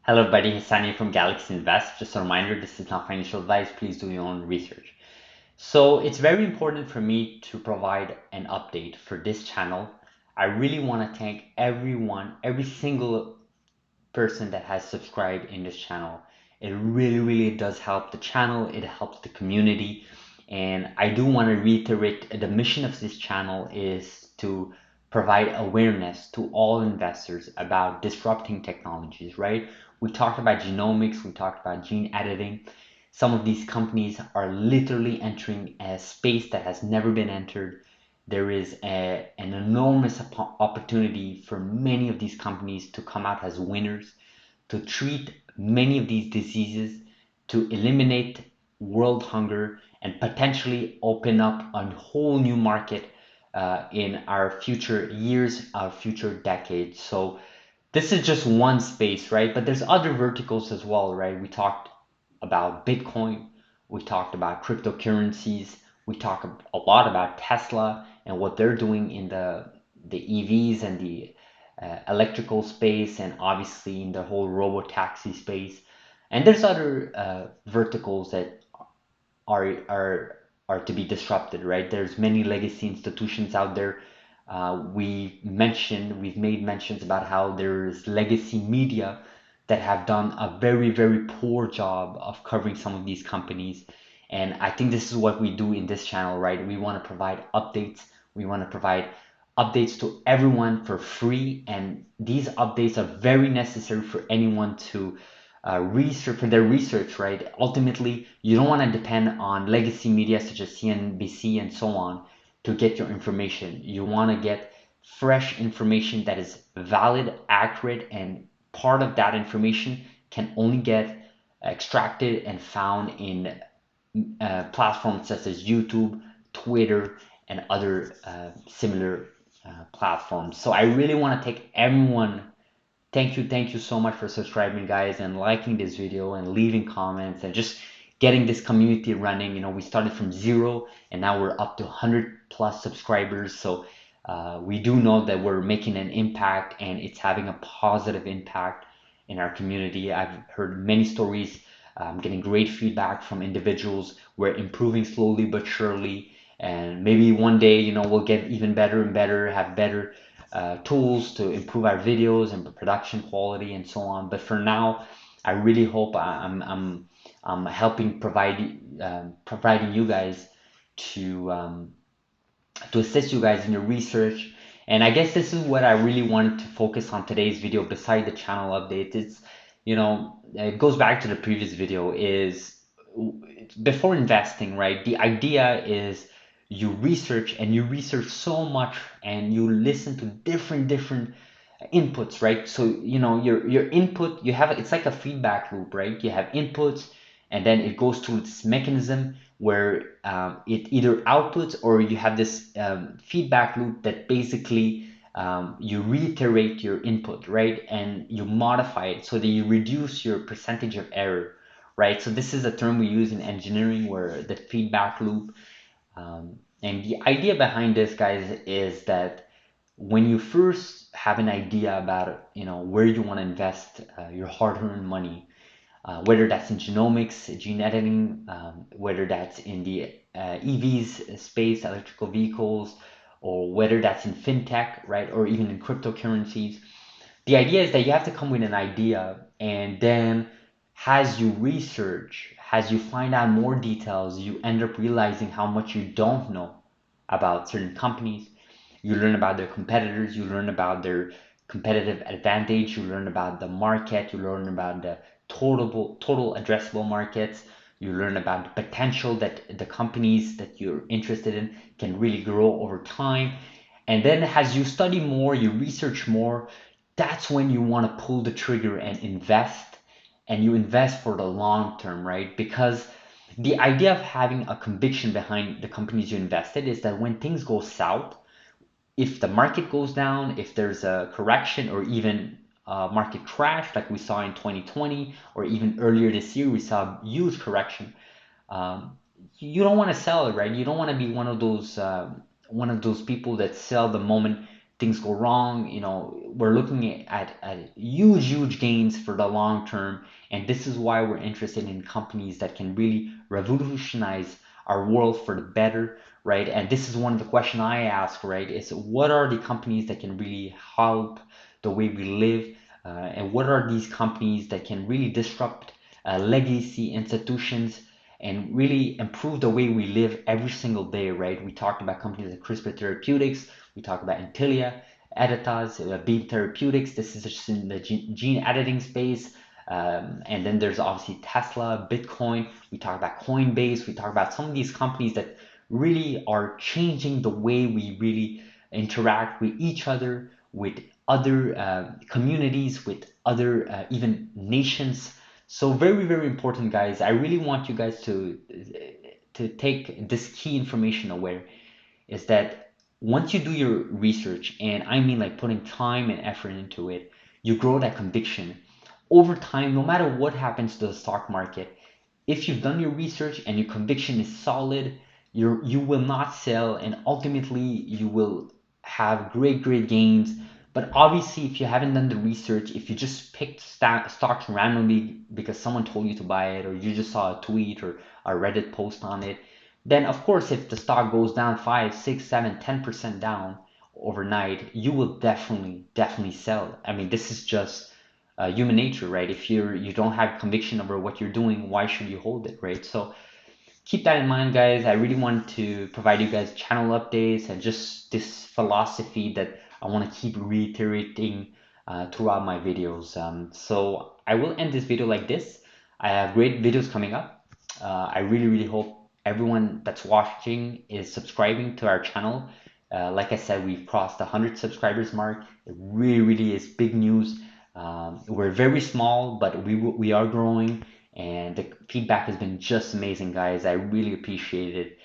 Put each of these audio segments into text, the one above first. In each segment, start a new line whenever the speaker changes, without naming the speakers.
Hello, everybody. Hassani from Galaxy Invest. Just a reminder, this is not financial advice. Please do your own research. So it's very important for me to provide an update for this channel. I really want to thank everyone, every single person that has subscribed in this channel. It really does help the channel. It helps the community. And I do want to reiterate the mission of this channel is to provide awareness to all investors about disrupting technologies, right? We talked about genomics, we talked about gene editing. Some of these companies are literally entering a space that has never been entered. There is an enormous opportunity for many of these companies to come out as winners, to treat many of these diseases, to eliminate world hunger, and potentially open up a whole new market in our future years, our future decades. So this is just one space, right? But there's other verticals as well, right? We talked about Bitcoin, we talked about cryptocurrencies, we talked a lot about Tesla and what they're doing in the EVs and the electrical space, and obviously in the whole robo taxi space. And there's other verticals that are to be disrupted, right? There's many legacy institutions out there. We've made mentions about how there's legacy media that have done a very poor job of covering some of these companies. And I think this is what we do in this channel, right? We want to provide updates. We want to provide updates to everyone for free, and these updates are very necessary for anyone to research for their research, right? Ultimately, you don't want to depend on legacy media such as CNBC and so on to get your information. You want to get fresh information that is valid, accurate, and part of that information can only get extracted and found in platforms such as YouTube, Twitter, and other similar platforms. So I really want to thank everyone. Thank you so much for subscribing, guys, and liking this video and leaving comments and just getting this community running. You know, we started from zero and now we're up to 100 plus subscribers. So we do know that we're making an impact and it's having a positive impact in our community. I've heard many stories, getting great feedback from individuals. We're improving slowly but surely, and maybe one day, you know, we'll get even better and better, have better tools to improve our videos and production quality and so on. But for now, I really hope I'm helping providing you guys to to assist you guys in your research. And I guess this is what I really wanted to focus on today's video beside the channel updates. It's, you know, it goes back to the previous video is before investing, right? The idea is you research and you research so much and you listen to different inputs, right? So, you know, your input, you have, it's like a feedback loop, right? You have inputs and then it goes through this mechanism where it either outputs or you have this feedback loop that basically you reiterate your input, right? And you modify it so that you reduce your percentage of error, right? So this is a term we use in engineering where the feedback loop. And the idea behind this, guys, is that when you first have an idea about, you know, where you want to invest your hard-earned money, whether that's in genomics, gene editing, whether that's in the EVs space, electrical vehicles, or whether that's in fintech, right, or even in cryptocurrencies. The idea is that you have to come with an idea, and then as you research, as you find out more details, you end up realizing how much you don't know about certain companies. You learn about their competitors, you learn about their competitive advantage, you learn about the market, you learn about the total addressable markets, you learn about the potential that the companies that you're interested in can really grow over time. And then as you study more, you research more, that's when you want to pull the trigger and invest, and you invest for the long term, right? Because the idea of having a conviction behind the companies you invested is that when things go south, if the market goes down, if there's a correction or even a market crash like we saw in 2020, or even earlier this year, we saw a huge correction. Um, you don't want to sell it, right? You don't want to be one of those people that sell the moment things go wrong, we're looking at huge gains for the long term. And this is why we're interested in companies that can really revolutionize our world for the better, right? And this is one of the questions I ask, right? Is what are the companies that can really help the way we live? And what are these companies that can really disrupt legacy institutions and really improve the way we live every single day, right? We talked about companies like CRISPR Therapeutics, we talked about Intellia, Editas, Beam Therapeutics. This is just in the gene editing space. And then there's obviously Tesla, Bitcoin. We talk about Coinbase. We talk about some of these companies that really are changing the way we really interact with each other, with other communities, with other even nations. So very important, guys. I really want you guys to take this key information aware, is that once you do your research, and I mean like putting time and effort into it, you grow that conviction. Over time, no matter what happens to the stock market, if you've done your research and your conviction is solid, you will not sell, and ultimately you will have great gains. But obviously, if you haven't done the research, if you just picked stocks randomly because someone told you to buy it, or you just saw a tweet or a Reddit post on it, then of course, if the stock goes down 5, 6, 7, 10% down overnight, you will definitely sell. I mean, this is just human nature, right? If you don't have conviction over what you're doing, why should you hold it, right? So keep that in mind, guys. I really wanted to provide you guys channel updates and just this philosophy that I want to keep reiterating throughout my videos. So I will end this video like this. I have great videos coming up. I really hope everyone that's watching is subscribing to our channel. Like I said, we've crossed the 100 subscribers mark. It really is big news. We're very small, but we are growing, and the feedback has been just amazing, guys. I really appreciate it.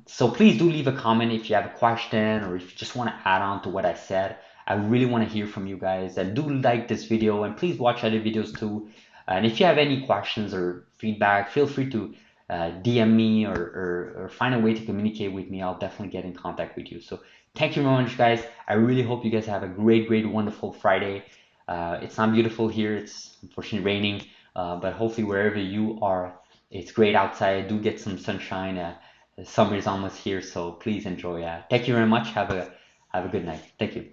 So please do leave a comment if you have a question, or if you just want to add on to what I said. I really want to hear from you guys, and do like this video, and please watch other videos too. And if you have any questions or feedback, feel free to DM me, or find a way to communicate with me. I'll definitely get in contact with you. So thank you very much, guys. I really hope you guys have a great, wonderful Friday. It's not beautiful here. It's unfortunately raining, but hopefully wherever you are, it's great outside. Do get some sunshine. Summer is almost here, so please enjoy. Thank you very much. Have a good night. Thank you.